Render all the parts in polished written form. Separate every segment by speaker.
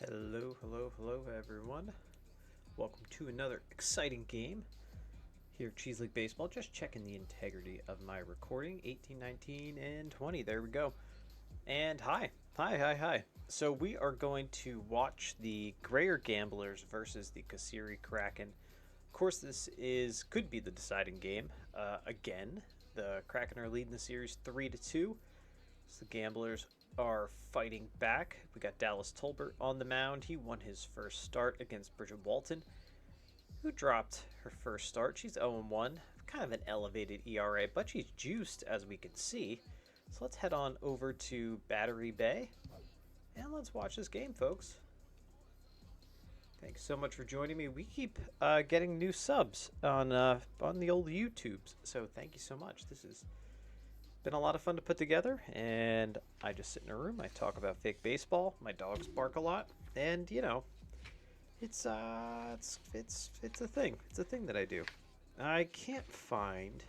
Speaker 1: Hello, everyone. Welcome to another exciting game here at Cheese League Baseball. Just checking the integrity of my recording. 18, 19, and 20. There we go. And hi. So we are going to watch the Gruyere Gamblers versus the Kasseri Kraken. Of course, this could be the deciding game. Again, the Kraken are leading the series 3-2. So the Gamblers are fighting back. We got Dallas Tolbert on the mound. He won his first start against Bridget Walton, who dropped her first start. She's 0-1, kind of an elevated ERA, but she's juiced, as we can see. So let's head on over to Battery Bay, and let's watch this game, folks. Thanks so much for joining me. We keep getting new subs on the old YouTubes, so thank you so much. This has been a lot of fun to put together, and I just sit in a room. I talk about fake baseball. My dogs bark a lot, and you know, it's a thing. It's a thing that I do. I can't find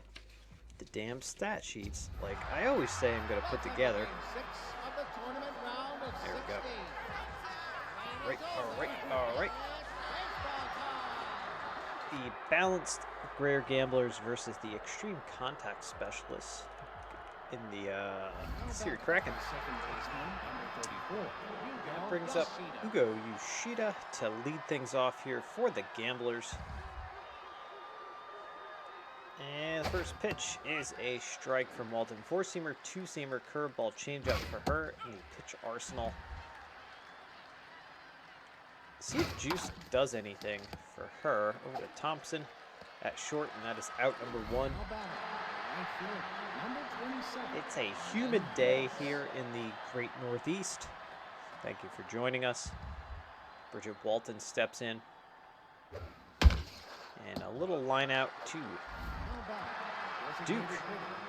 Speaker 1: the damn stat sheets like I always say I'm gonna put together. There we go. All right. The balanced Gruyere Gamblers versus the extreme contact specialists in the Kasseri Kraken. That brings up Ugo Yoshida to lead things off here for the Gamblers. And the first pitch is a strike from Walton. Four-seamer, two-seamer, curveball, changeup for her in the pitch arsenal. See if Juice does anything for her. Over to Thompson at short, and that is out number one. It's a humid day here in the Great Northeast. Thank you for joining us. Bridget Walton steps in. And a little line out to Duke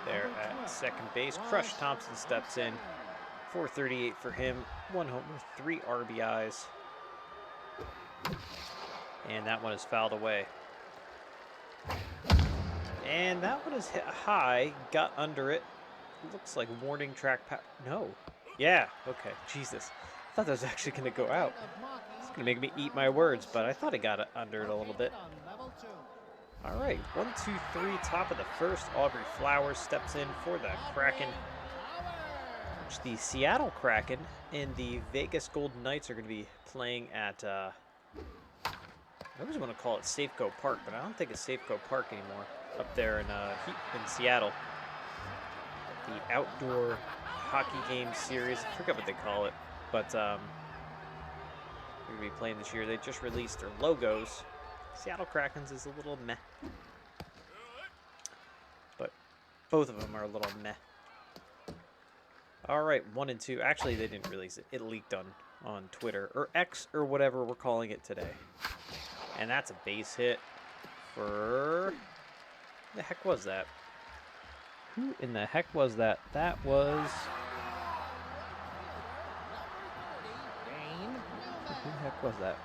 Speaker 1: there at second base. Crush Thompson steps in. 438 for him. One homer, 3 RBIs. And that one is fouled away. And that one is hit high, got under it. Looks like warning track no. Yeah, okay, Jesus. I thought that was actually going to go out. It's going to make me eat my words, but I thought I got it under it a little bit. All right, 1-2-3, top of the first. Aubrey Flowers steps in for the Kraken. Which the Seattle Kraken and the Vegas Golden Knights are going to be playing at, I always want to call it Safeco Park, but I don't think it's Safeco Park anymore. Up there in Seattle. The outdoor hockey game series. I forget what they call it, but we're going to be playing this year. They just released their logos. Seattle Krakens is a little meh. But both of them are a little meh. All right, 1 and 2. Actually, they didn't release it. It leaked on Twitter, or X, or whatever we're calling it today. And that's a base hit for... the heck was that? Who in the heck was that? That was... who the heck was that?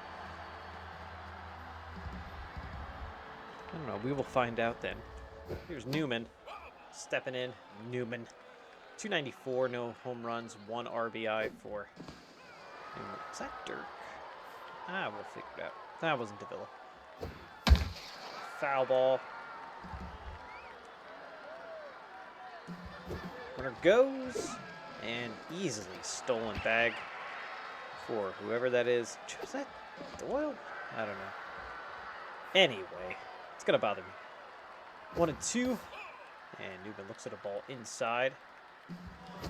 Speaker 1: I don't know. We will find out then. Here's Newman. Stepping in. Newman. 294, no home runs, 1 RBI for... is that Dirk? We'll figure it out. That wasn't Davila. Foul ball. Runner goes, and easily stolen bag for whoever that is. Is that Doyle? I don't know. Anyway, it's going to bother me. 1 and 2, and Newman looks at a ball inside.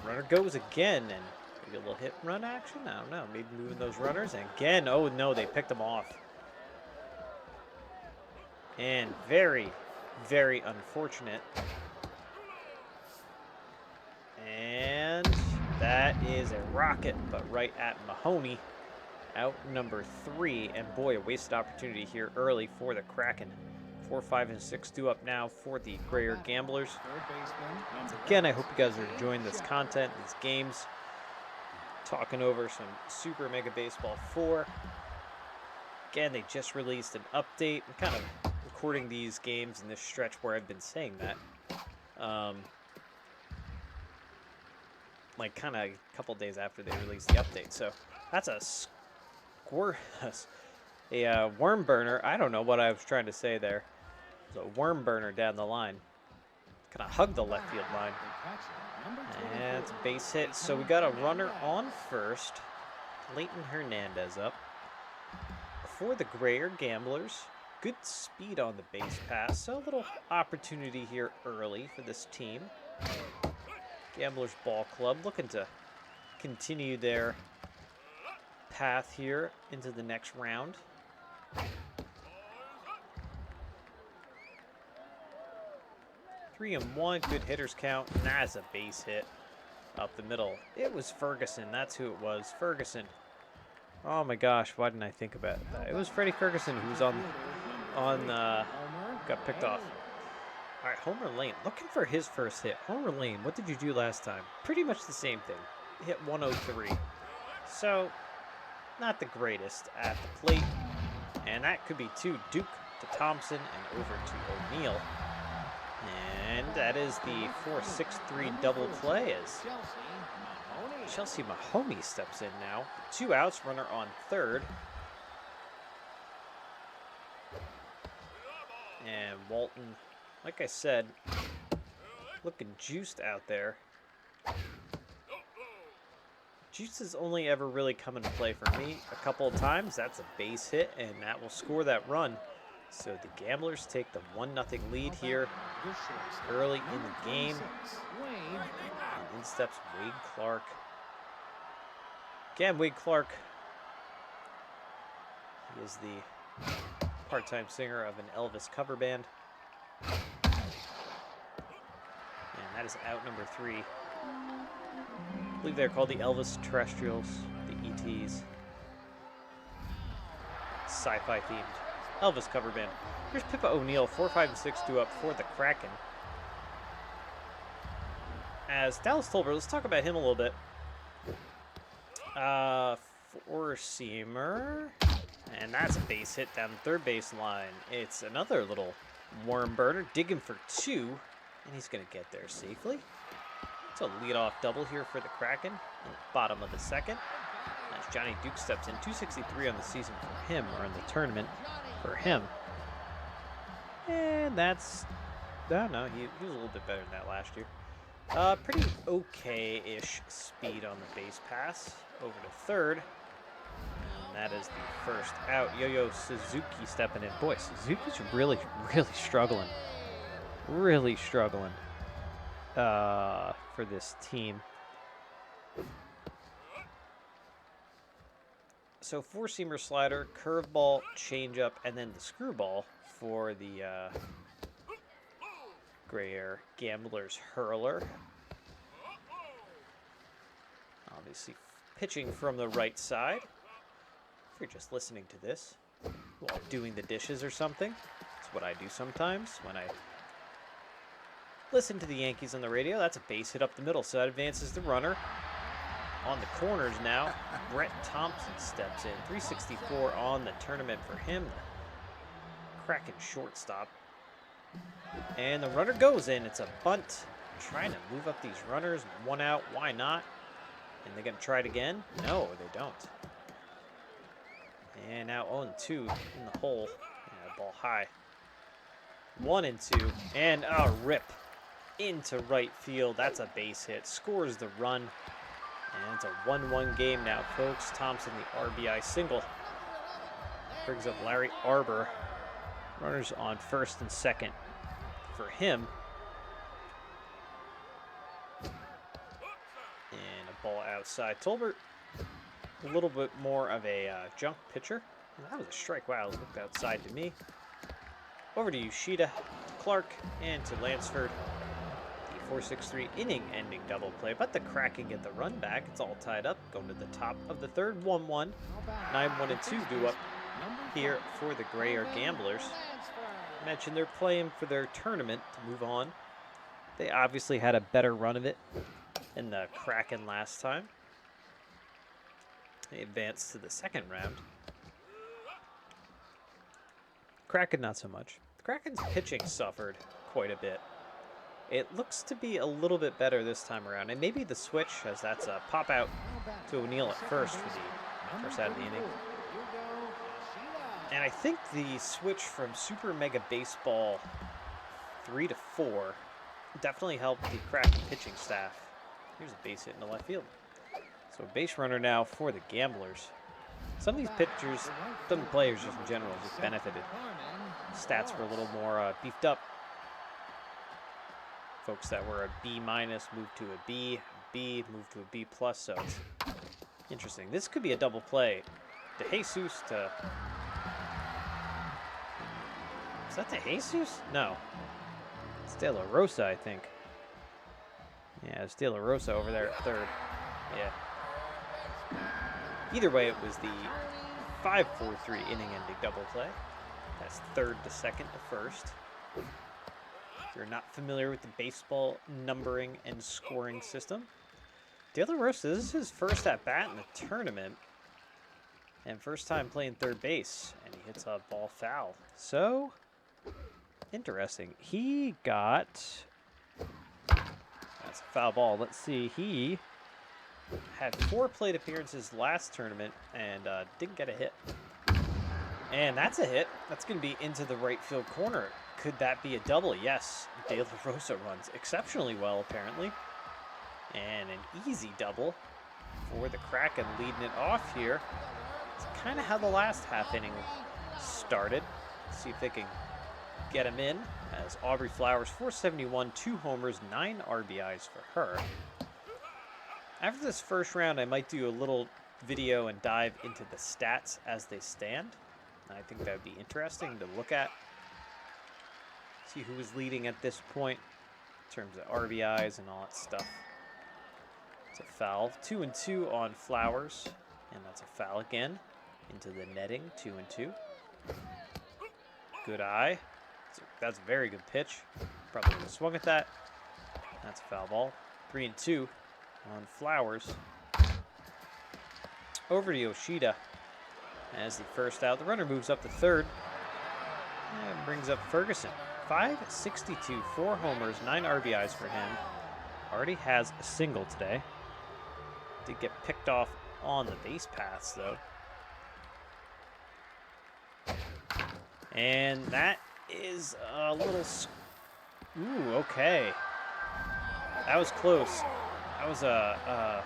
Speaker 1: Runner goes again, and maybe a little hit and run action? I don't know. Maybe moving those runners. And again, oh no, they picked them off. And very, very unfortunate. And that is a rocket, but right at Mahoney. Out number 3. And boy, a wasted opportunity here early for the Kraken. 4, 5, and 6 due up now for the Gruyere Gamblers. Again, I hope you guys are enjoying this content, these games. Talking over some Super Mega Baseball 4. Again, they just released an update. I'm kind of recording these games in this stretch where I've been saying that. Like kind of a couple days after they released the update. So that's a worm burner. I don't know what I was trying to say there. It was a worm burner down the line. Kind of hug the left field line. And it's a base hit. So we got a runner on first. Leighton Hernandez up. For the Gruyere Gamblers. Good speed on the base pass. So a little opportunity here early for this team. Gamblers Ball Club looking to continue their path here into the next round. 3-1, good hitters count, and that's a base hit up the middle. It was Ferguson, that's who it was, Ferguson. Oh my gosh, why didn't I think about that? It was Freddie Ferguson who was got picked off. All right, Homer Lane, looking for his first hit. Homer Lane, what did you do last time? Pretty much the same thing. Hit 103. So, not the greatest at the plate. And that could be two. Duke to Thompson and over to O'Neill. And that is the 4-6-3 double play as Chelsea Mahoney steps in now. 2 outs, runner on third. And Walton, like I said, looking juiced out there. Juice has only ever really come into play for me a couple of times. That's a base hit, and that will score that run. So the Gamblers take the 1-0 lead here early in the game. And in steps Wade Clark. Again, Wade Clark. He is the part-time singer of an Elvis cover band. And that is out number 3. I believe they're called the Elvis Terrestrials, the ETs. Sci-fi themed Elvis cover band. Here's Pippa O'Neill, 4, 5, and 6 due up for the Kraken. As Dallas Tolbert, let's talk about him a little bit. Four-seamer. And that's a base hit down the third base line. It's another little worm burner, digging for 2, and he's going to get there safely. It's a leadoff double here for the Kraken, bottom of the second. As Johnny Duke steps in, 263 on the season for him, or in the tournament for him. And that's, I don't know, he was a little bit better than that last year. Pretty okay-ish speed on the base pass over to third. And that is the first out. Yo-Yo Suzuki stepping in. Boy, Suzuki's really, really struggling. Really struggling for this team. So 4-seamer slider, curveball, changeup, and then the screwball for the Gruyere Gamblers hurler. Obviously pitching from the right side. If you're just listening to this while doing the dishes or something, that's what I do sometimes when I listen to the Yankees on the radio. That's a base hit up the middle, so that advances the runner. On the corners now, Brett Thompson steps in. 364 on the tournament for him. Kraken shortstop. And the runner goes in. It's a bunt. Trying to move up these runners. 1 out. Why not? And they're going to try it again? No, they don't. And now 0-2 in the hole. Yeah, ball high. 1-2. And a rip into right field. That's a base hit. Scores the run. And it's a 1-1 game now, folks. Thompson, the RBI single. Brings up Larry Arbor. Runners on first and second for him. And a ball outside. Tolbert, a little bit more of a junk pitcher. And that was a strike. Wow, it looked outside to me. Over to Yoshida, Clark, and to Lansford. 4-6-3 inning-ending double play, but the Kraken get the run back. It's all tied up. Going to the top of the third, 1-1. 9-1-2 due up here for the Gruyere Gamblers. I mentioned they're playing for their tournament to move on. They obviously had a better run of it than the Kraken last time. They advanced to the second round. Kraken not so much. The Kraken's pitching suffered quite a bit. It looks to be a little bit better this time around. And maybe the switch, as that's a pop out to O'Neill at first for the first out of the inning. And I think the switch from Super Mega Baseball 3 to 4 definitely helped the Kraken pitching staff. Here's a base hit in the left field. So a base runner now for the Gamblers. Some of these pitchers, some players just in general, just benefited. Stats were a little more beefed up. Folks that were a B- moved to a B, moved to a B+, so it's interesting. This could be a double play. De Jesus to... Is that De Jesus? No. It's De La Rosa, I think. Yeah, it's De La Rosa over there at third. Yeah. Either way, it was the 5-4-3 inning-ending double play. That's third to second to first. If you're not familiar with the baseball numbering and scoring system, De La Rosa, this is his first at-bat in the tournament. And first time playing third base. And he hits a ball foul. So, interesting. He got... That's a foul ball. Let's see. He had 4 plate appearances last tournament and didn't get a hit. And that's a hit. That's going to be into the right field corner. Could that be a double? Yes. De La Rosa runs exceptionally well, apparently. And an easy double for the Kraken, leading it off here. It's kind of how the last half inning started. Let's see if they can get him in. As Aubrey Flowers, 471, 2 homers, 9 RBIs for her. After this first round, I might do a little video and dive into the stats as they stand. I think that would be interesting to look at. See who is leading at this point in terms of RBIs and all that stuff. It's a foul. 2-2 on Flowers. And that's a foul again. Into the netting. 2-2. Good eye. That's a very good pitch. Probably would have swung at that. That's a foul ball. 3-2 on Flowers. Over to Yoshida as the first out. The runner moves up to third and brings up Ferguson. 562, 4 homers, 9 RBIs for him. Already has a single today. Did get picked off on the base paths though. And that is a little... Ooh, okay. That was close. That was a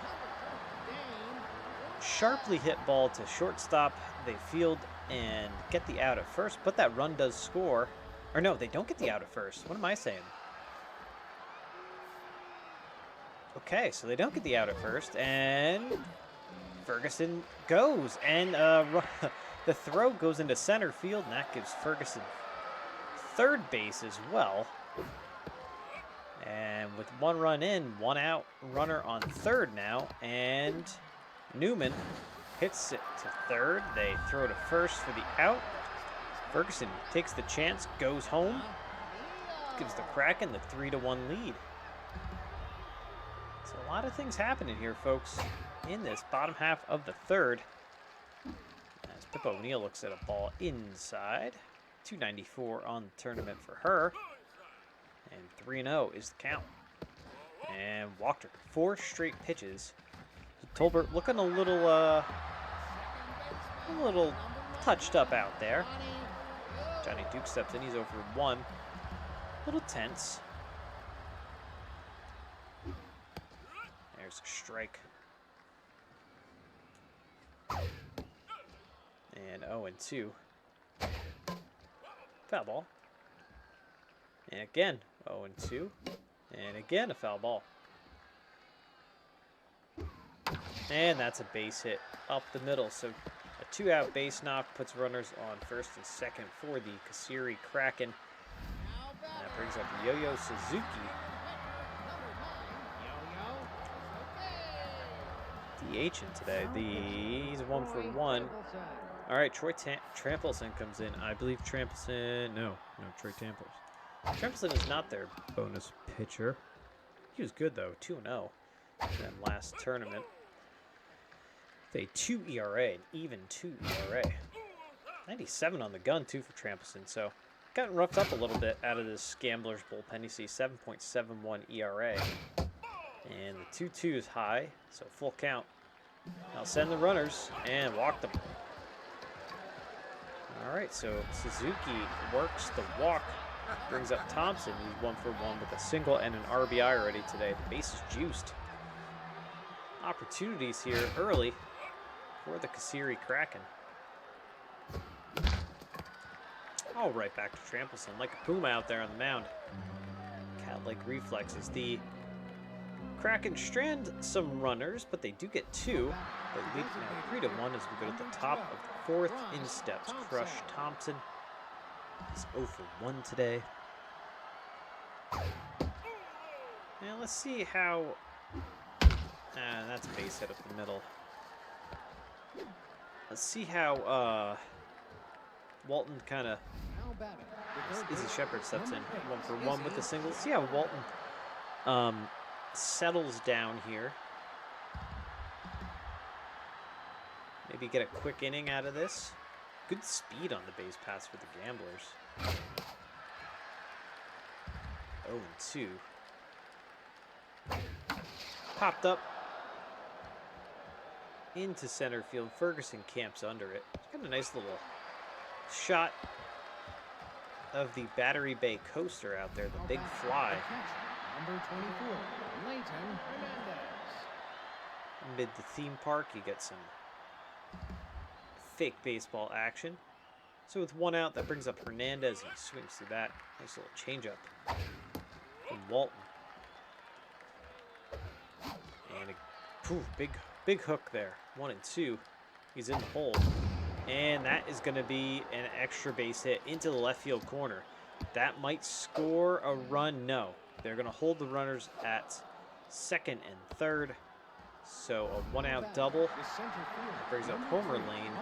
Speaker 1: sharply hit ball to shortstop. They field and get the out at first, but that run does score. Or no, they don't get the out at first. What am I saying? Okay, so they don't get the out at first, and Ferguson goes. And the throw goes into center field, and that gives Ferguson third base as well. And with 1 run in, 1 out, runner on third now, and Newman hits it to third. They throw to first for the out. Ferguson takes the chance, goes home, gives the Kraken the 3-1 lead. So a lot of things happening here, folks, in this bottom half of the third. As Pip O'Neill looks at a ball inside. 294 on the tournament for her. And 3-0 is the count. And Walker, 4 straight pitches. Tolbert looking a little touched up out there. Johnny Duke steps in, he's over 1. A little tense. There's a strike. And 0-2. Foul ball. And again, 0-2. And again, a foul ball. And that's a base hit up the middle. So a 2-out base knock puts runners on first and second for the Kasseri Kraken. And that brings up Yo-Yo Suzuki. DHing today. He's 1 for 1. All right, Troy Trampelson comes in. I believe Trampelson... No, Troy Trampelson is not their bonus pitcher. He was good, though. 2-0 in that last tournament. A 2 ERA, an even 2 ERA. 97 on the gun, too, for Trampelson. So, gotten roughed up a little bit out of this Gamblers bullpen. You see 7.71 ERA. And the 2-2 is high, so full count. I'll send the runners and walk them. All right, so Suzuki works the walk, brings up Thompson. He's 1 for 1 with a single and an RBI already today. The base is juiced. Opportunities here early for the Kasseri Kraken. All right, back to Trampleson, like a puma out there on the mound. Cat-like reflexes. The Kraken strand some runners, but they do get 2. They lead now 3-1 as we go to the top of the 4th. In steps Crush Thompson. He's 0 for 1 today. Now let's see how... that's a base hit up the middle. Let's see how Walton kind of... Izzy Shepard steps in. 1 for 1 with the single. See how Walton settles down here. Maybe get a quick inning out of this. Good speed on the base pass for the Gamblers. 0-2. Popped up into center field. Ferguson camps under it. Got a nice little shot of the Battery Bay coaster out there, the big fly.
Speaker 2: Number 24, Leighton Hernandez.
Speaker 1: Mid the theme park, you get some fake baseball action. So with 1 out, that brings up Hernandez. He swings through that. Nice little changeup from Walton. And a big hook there. 1 and 2. He's in the hole. And that is going to be an extra base hit into the left field corner. That might score a run. No. They're going to hold the runners at 2nd and 3rd. So a 1-out double. Brings up Homer Lane.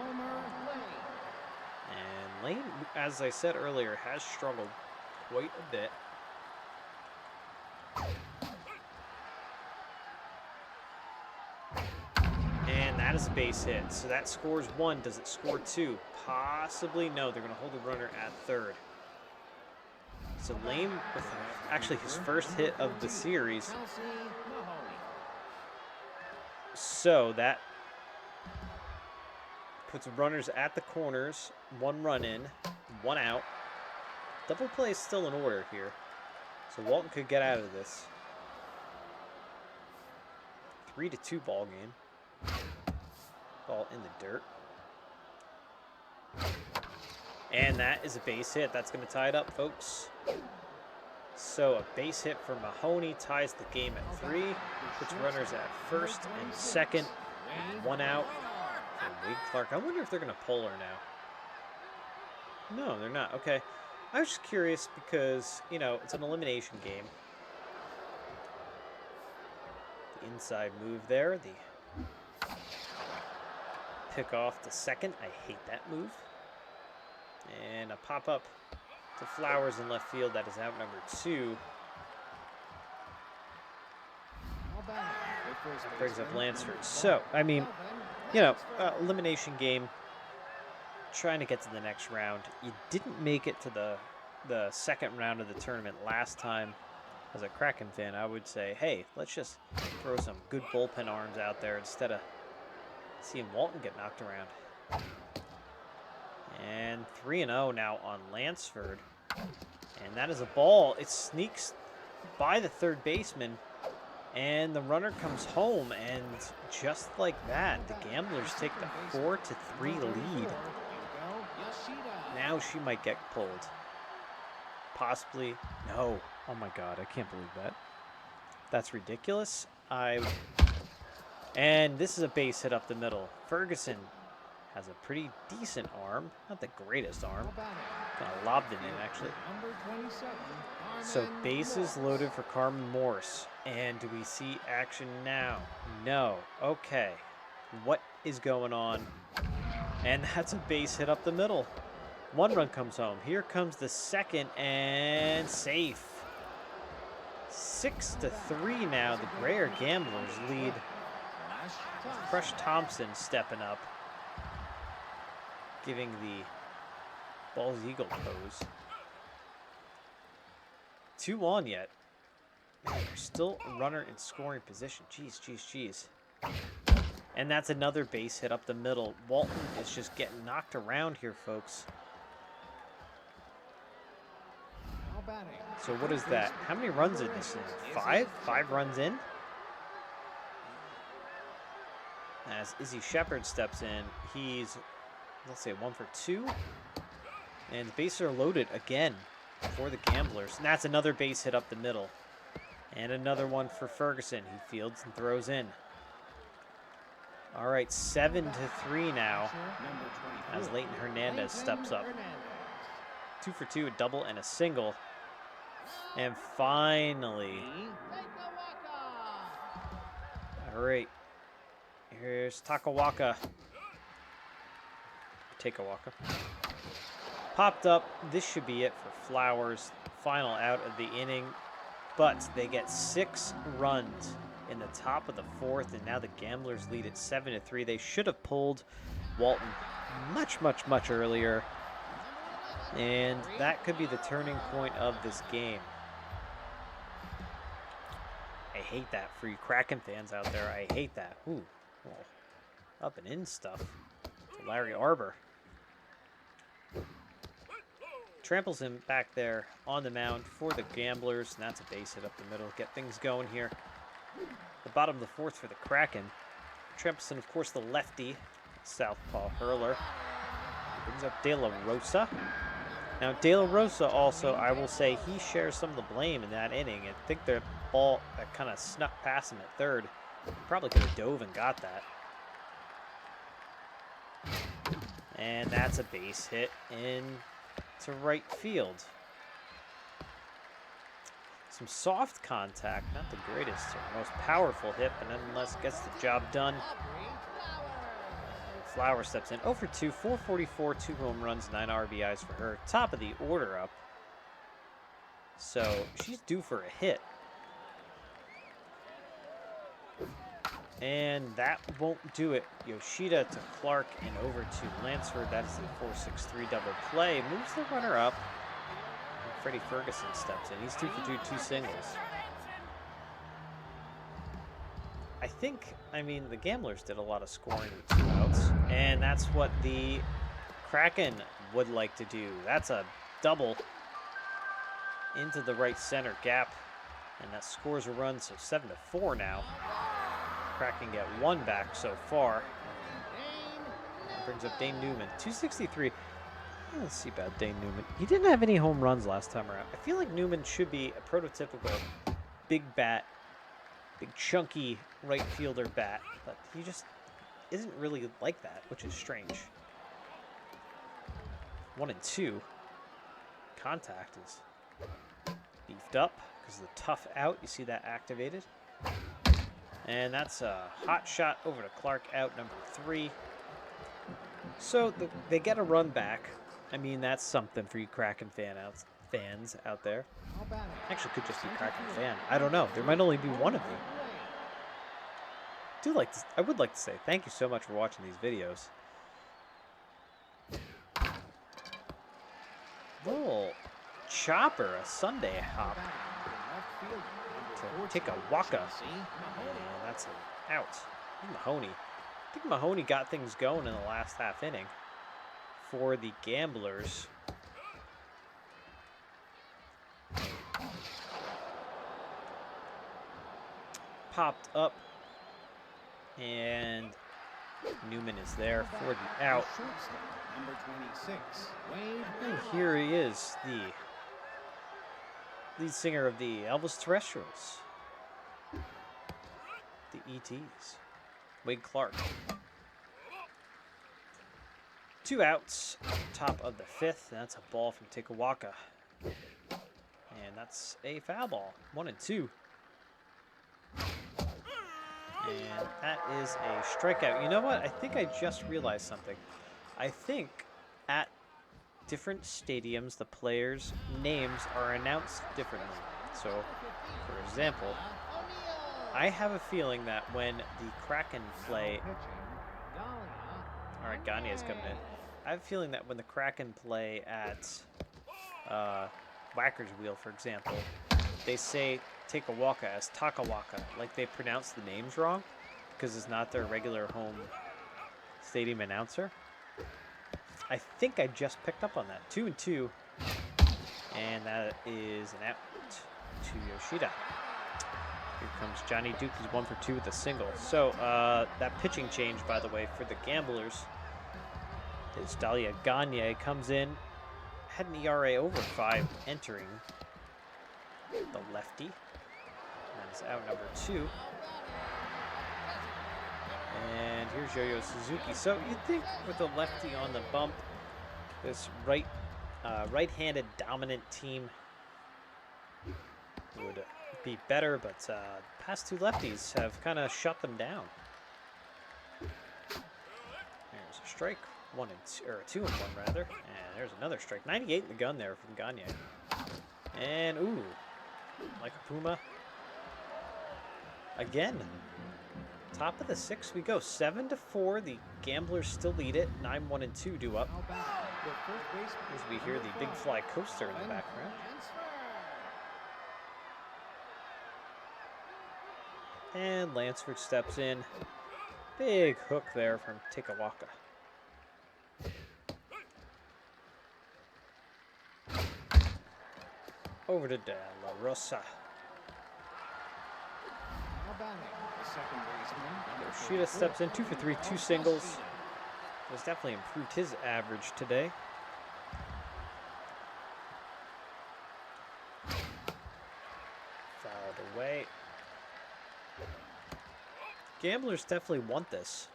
Speaker 1: And Lane, as I said earlier, has struggled quite a bit. And that is a base hit. So that scores 1. Does it score 2? Possibly no. They're going to hold the runner at 3rd. So Lane with actually his first hit of the series. So that puts runners at the corners. 1 run in, 1 out. Double play is still in order here. So Walton could get out of this. 3-2 ball game. Ball in the dirt. And that is a base hit. That's going to tie it up, folks. So a base hit for Mahoney ties the game at 3. Puts runners at 1st and 2nd. 1 out for Wade Clark. I wonder if they're going to pull her now. No, they're not. Okay. I was just curious because, you know, it's an elimination game. The inside move there. The pick off the 2nd. I hate that move. And a pop-up to Flowers in left field. That is out number 2. That brings up Lansford. So, I mean, you know, elimination game. Trying to get to the next round. You didn't make it to the 2nd round of the tournament last time. As a Kraken fan, I would say, hey, let's just throw some good bullpen arms out there instead of seeing Walton get knocked around. And 3-0 now on Lansford. And that is a ball. It sneaks by the 3rd baseman. And the runner comes home. And just like that, the Gamblers take the 4-3 lead. Now she might get pulled. Possibly. No. Oh my God, I can't believe that. That's ridiculous. And this is a base hit up the middle. Ferguson has a pretty decent arm. Not the greatest arm. Kind of lobbed it in, actually. So bases loaded for Carmen Morse. And do we see action now? No. Okay. What is going on? And that's a base hit up the middle. 1 run comes home. Here comes the 2nd, and safe. 6-3 now. The Gruyere Gamblers lead. Crush Thompson stepping up, giving the Balls Eagle pose. 2 on yet. Man, there's still a runner in scoring position. Jeez. And that's another base hit up the middle. Walton is just getting knocked around here, folks.
Speaker 2: batting.
Speaker 1: So what is that? How many runs in this inning? 5? 5 runs in? As Izzy Shepard steps in, he's, let's say, 1 for 2. And the bases are loaded again for the Gamblers. And that's another base hit up the middle. And another one for Ferguson. He fields and throws in. All right, 7-3 now as Leighton Hernandez steps up. 2 for 2, a double and a single. And finally, all right, here's Takawaka. Takawaka. Popped up. This should be it for Flowers. Final out of the inning. But they get 6 runs in the top of the 4th, and now the Gamblers lead at 7-3. They should have pulled Walton much earlier. And that could be the turning point of this game. I hate that for you Kraken fans out there. I hate that. Ooh, oh, up and in stuff. Larry Arbor. Tramples him back there on the mound for the Gamblers, and that's a base hit up the middle. Get things going here. The bottom of the 4th for the Kraken. Trampleson, of course, the lefty, southpaw hurler. Brings up De La Rosa. Now, De La Rosa also, I will say, he shares some of the blame in that inning. I think the ball that kind of snuck past him at third, probably could have dove and got that. And that's a base hit into right field. Some soft contact, not the greatest or most powerful hit, but nonetheless gets the job done. Flower steps in. 0 for 2, 444, 2 home runs, 9 RBIs for her. Top of the order up. So she's due for a hit. And that won't do it. Yoshida to Clark and over to Lansford. That is the 4-6-3 double play. Moves the runner up. And Freddie Ferguson steps in. He's 2 for 2, 2 singles. I mean, the Gamblers did a lot of scoring with 2 outs. And that's what the Kraken would like to do. That's a double into the right center gap. And that scores a run, so 7-4 now. Kraken get 1 back so far. That brings up Dane Newman. 263. Let's see about Dane Newman. He didn't have any home runs last time around. I feel like Newman should be a prototypical big bat, big chunky right fielder bat, but he just isn't really like that, which is strange. 1-2. Contact is beefed up because of the tough out. You see that activated. And that's a hot shot over to Clark, out number 3. So they get a run back. I mean, that's something for you Kraken fans out there. Actually, could just be Kraken fan. I don't know. There might only be one of you. I would like to say thank you so much for watching these videos. Little chopper, a Sunday hop to take a waka. And that's an out. Mahoney. I think Mahoney got things going in the last half inning for the Gamblers. Popped up, and Newman is there for the out.
Speaker 2: Number 26,
Speaker 1: And here he is, the lead singer of the Elvis Terrestrials, the ETs, Wade Clark. 2 outs, top of the 5th. That's a ball from Takawaka. And that's a foul ball. 1-2. And that is a strikeout. You know what? I think I just realized something. I think at different stadiums, the players' names are announced differently. So, for example, I have a feeling that when the Kraken play... All right, Gagne's coming in. I have a feeling that when the Kraken play at Whacker's Wheel, for example, they say Takawaka as Takawaka, like they pronounce the names wrong because it's not their regular home stadium announcer. I think I just picked up on that. 2-2. And that is an out to Yoshida. Here comes Johnny Duke. He's 1 for 2 with a single. So that pitching change, by the way, for the Gamblers is Dalia Gagne comes in. Had an ERA over 5 entering the lefty. That is out number 2. And here's Yo-Yo Suzuki. So you'd think with the lefty on the bump, this right-handed dominant team would be better, but the past 2 lefties have kind of shut them down. There's a strike, 1 and 2, or 2 and 1 rather, and there's another strike. 98 in the gun there from Gagne. And ooh, like a Puma. Again, top of the 6th we go. 7-4. The Gamblers still lead it. 9-1 and 2 due up. As we hear the Big Fly Coaster in the background. And Lansford steps in. Big hook there from Tikawaka. Over to De La Rosa. Yoshida steps in, 2 for 3, 2 singles. Has definitely improved his average today. Fouled away. Gamblers definitely want this.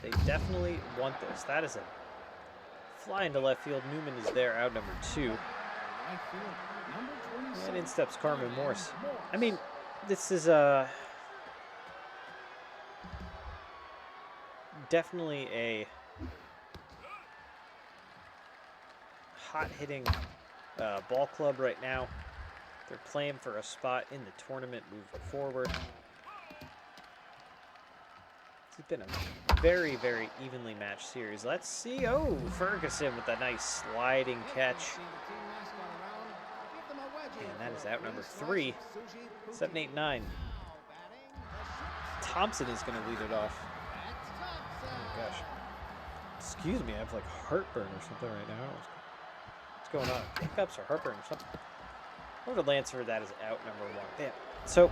Speaker 1: They definitely want this. That is a fly into left field. Newman is there, out number 2. And in steps Carmen Morse. I mean, this is definitely a hot-hitting ball club right now. They're playing for a spot in the tournament moving forward. It's been a very, very evenly matched series. Let's see. Oh, Ferguson with a nice sliding catch. And that is out number 3. 7, 8, 9. Thompson is going to lead it off. Oh, gosh. Excuse me, I have like heartburn or something right now. What's going on? Hiccups or heartburn or something? Over to Lancer, that is out number 1. Damn. So,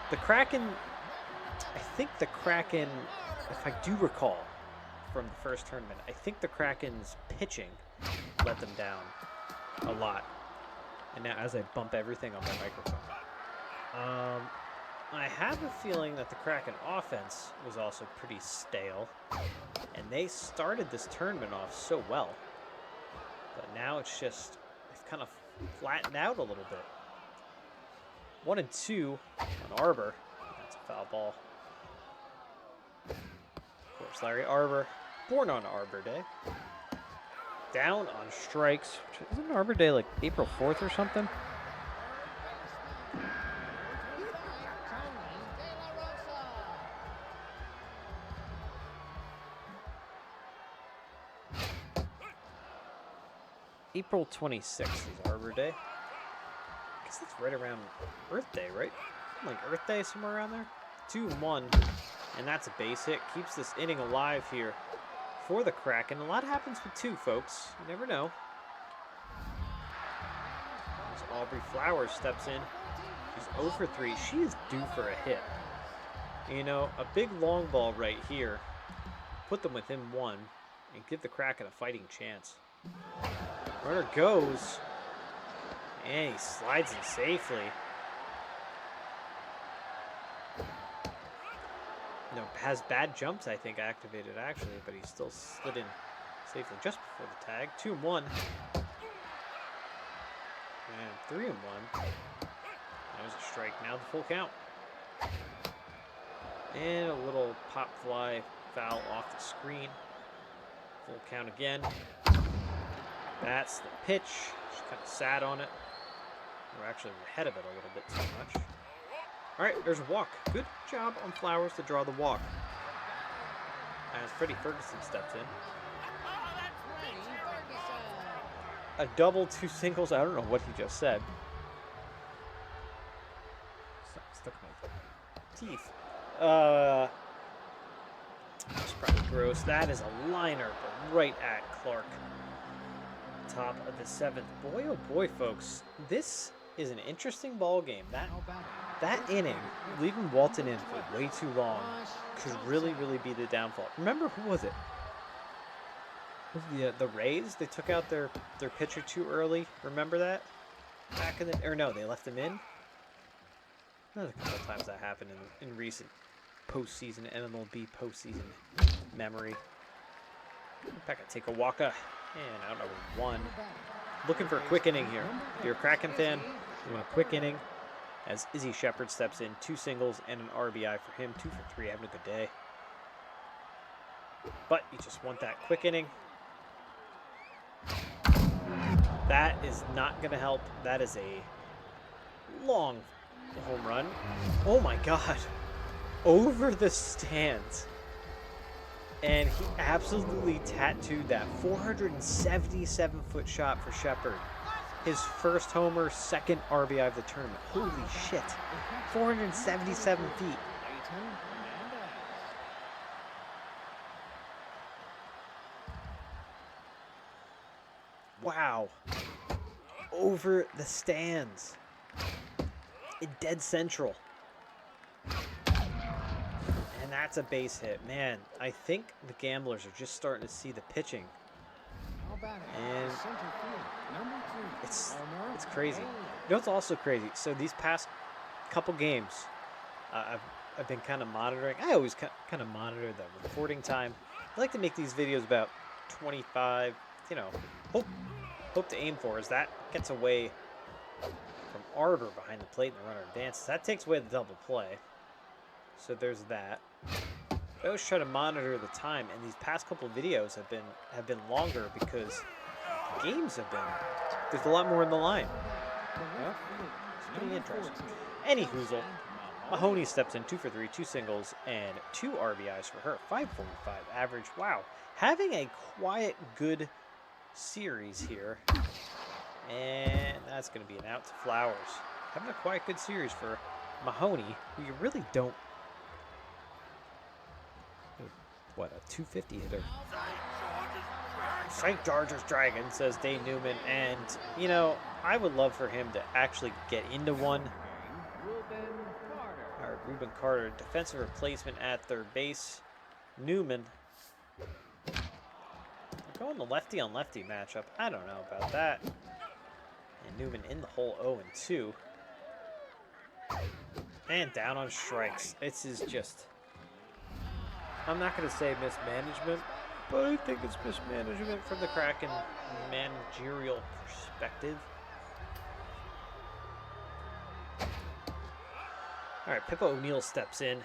Speaker 1: the Kraken, I think the Kraken, if I do recall from the first tournament, I think the Kraken's pitching let them down a lot. And now as I bump everything on my microphone, I have a feeling that the Kraken offense was also pretty stale, and they started this tournament off so well, but now it's just, they've kind of flattened out a little bit. 1 and 2 on Arbor. That's a foul ball. Of course, Larry Arbor, born on Arbor Day. Down on strikes. Isn't Arbor Day like April 4th or something? April 26th is Arbor Day. I guess that's right around Earth Day, right? Like Earth Day, somewhere around there. 2 and 1, and that's a base hit. Keeps this inning alive here for the Kraken. A lot happens with 2, folks. You never know. As Aubrey Flowers steps in. She's 0 for 3. She is due for a hit. You know, a big long ball right here. Put them within 1 and give the Kraken a fighting chance. Runner goes. And he slides in safely. No, has bad jumps, I think, activated actually, but he still slid in safely just before the tag. 2 and 1. And 3 and 1. There's a strike. Now the full count. And a little pop fly foul off the screen. Full count again. That's the pitch. Just kind of sat on it. We're actually ahead of it a little bit too much. All right, there's a walk. Good job on Flowers to draw the walk. As Freddie Ferguson steps in. A double, 2 singles. I don't know what he just said. Stuck in my teeth. That's probably gross. That is a liner, but right at Clark. top of the 7th. Boy, oh boy, folks, this is an interesting ball game. That inning, leaving Walton in for way too long, could really be the downfall. Remember, who was it? The Rays. They took out their pitcher too early. Remember that? Back in the, or no, they left him in. There's a couple of times that happened in recent postseason MLB postseason memory. Back at Takawaka, and out number 1. Looking for a quick inning here. If you're a Kraken fan, you want a quick inning. As Izzy Shepard steps in, 2 singles and an RBI for him, 2 for 3, having a good day. But you just want that quick inning. That is not going to help. That is a long home run. Oh my God. Over the stands. And he absolutely tattooed that 477-foot shot for Shepard. His first homer, 2nd RBI of the tournament. Holy shit. 477 feet. Wow. Over the stands. In dead central. And that's a base hit. Man, I think the Gamblers are just starting to see the pitching. And it's crazy. You know what's also crazy? So these past couple games, I've been kind of monitoring. I always kind of monitor the recording time. I like to make these videos about 25, you know, hope to aim for is that gets away from Arbor behind the plate and the runner advances. That takes away the double play. So there's that. I always try to monitor the time, and these past couple videos have been longer because games have been, there's a lot more in the line. Yeah, it's pretty interesting. Any hoozle, Mahoney steps in 2 for 3, 2 singles, and 2 RBIs for her. 545 average. Wow, having a quiet, good series here, and that's going to be an out to Flowers. Having a quiet, good series for Mahoney, who you really don't. What, a 250 hitter? St. George's Dragon, says Dane Newman. And, you know, I would love for him to actually get into one. All right, Reuben Carter, defensive replacement at third base. Newman. Going the lefty on lefty matchup. I don't know about that. And Newman in the hole 0-2. And down on strikes. This is just, I'm not going to say mismanagement, but I think it's mismanagement from the Kraken managerial perspective. All right, Pippa O'Neill steps in,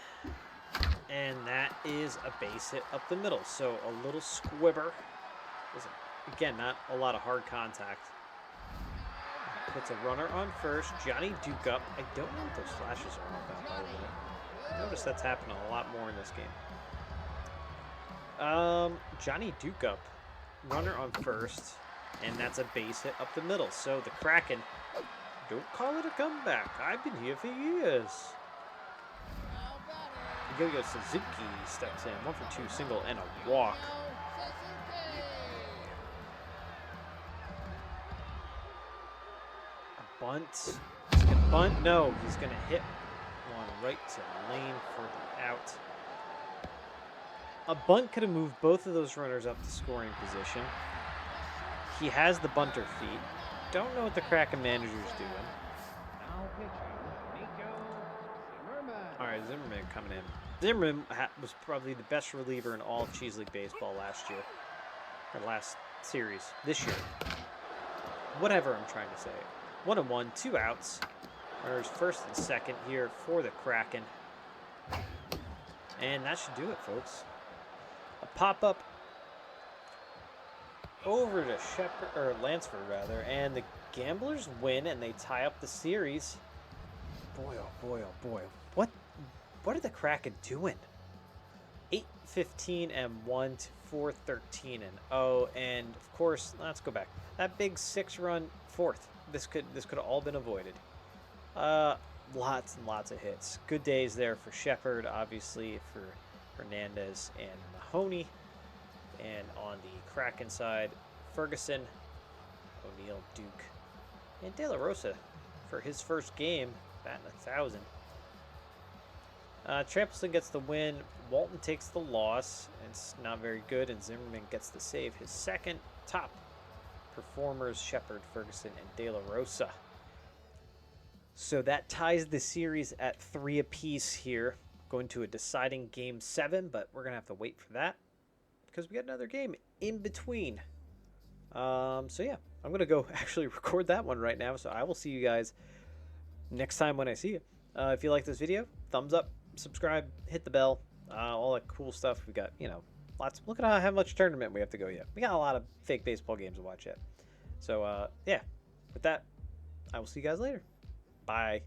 Speaker 1: and that is a base hit up the middle. So a little squibber. Again, not a lot of hard contact. Puts a runner on first. Johnny Duke up. I don't know what those flashes are all about, by the way. Notice that's happening a lot more in this game. Johnny Duke up. Runner on first. And that's a base hit up the middle. So the Kraken, don't call it a comeback. I've been here for years. Yo-Yo Suzuki steps in. 1 for 2, single, and a walk. Bunt. He's going to bunt. No, he's going to hit one right to lane for the out. A bunt could have moved both of those runners up to scoring position. He has the bunter feet. Don't know what the Kraken manager's doing. All right, Zimmerman coming in. Zimmerman was probably the best reliever in all of Cheese League Baseball last year. Or last series. This year. Whatever I'm trying to say. 1-1, 2 outs. Runners first and second here for the Kraken. And that should do it, folks. A pop-up over to Shepard, or Lansford rather, and the Gamblers win and they tie up the series. Boy, oh boy, oh boy. What are the Kraken doing? 8-15 and 1 to 4-13 and 0, and of course, let's go back. That big 6-run fourth. This could have all been avoided. Lots and lots of hits. Good days there for Shepard, obviously for Hernandez and Mahoney. And on the Kraken side, Ferguson, O'Neal, Duke, and De La Rosa for his first game, batting 1,000. Trampleson gets the win. Walton takes the loss. It's not very good, and Zimmerman gets the save. His second. Top performers, Shepard, Ferguson, and De La Rosa. So that ties the series at 3 apiece here. Going to a deciding game 7, but we're going to have to wait for that because we got another game in between. So yeah, I'm going to go actually record that one right now. So I will see you guys next time when I see you. If you like this video, thumbs up, subscribe, hit the bell, all that cool stuff. We got, lots. Look at how much tournament we have to go yet. We got a lot of fake baseball games to watch yet. So yeah, with that, I will see you guys later. Bye.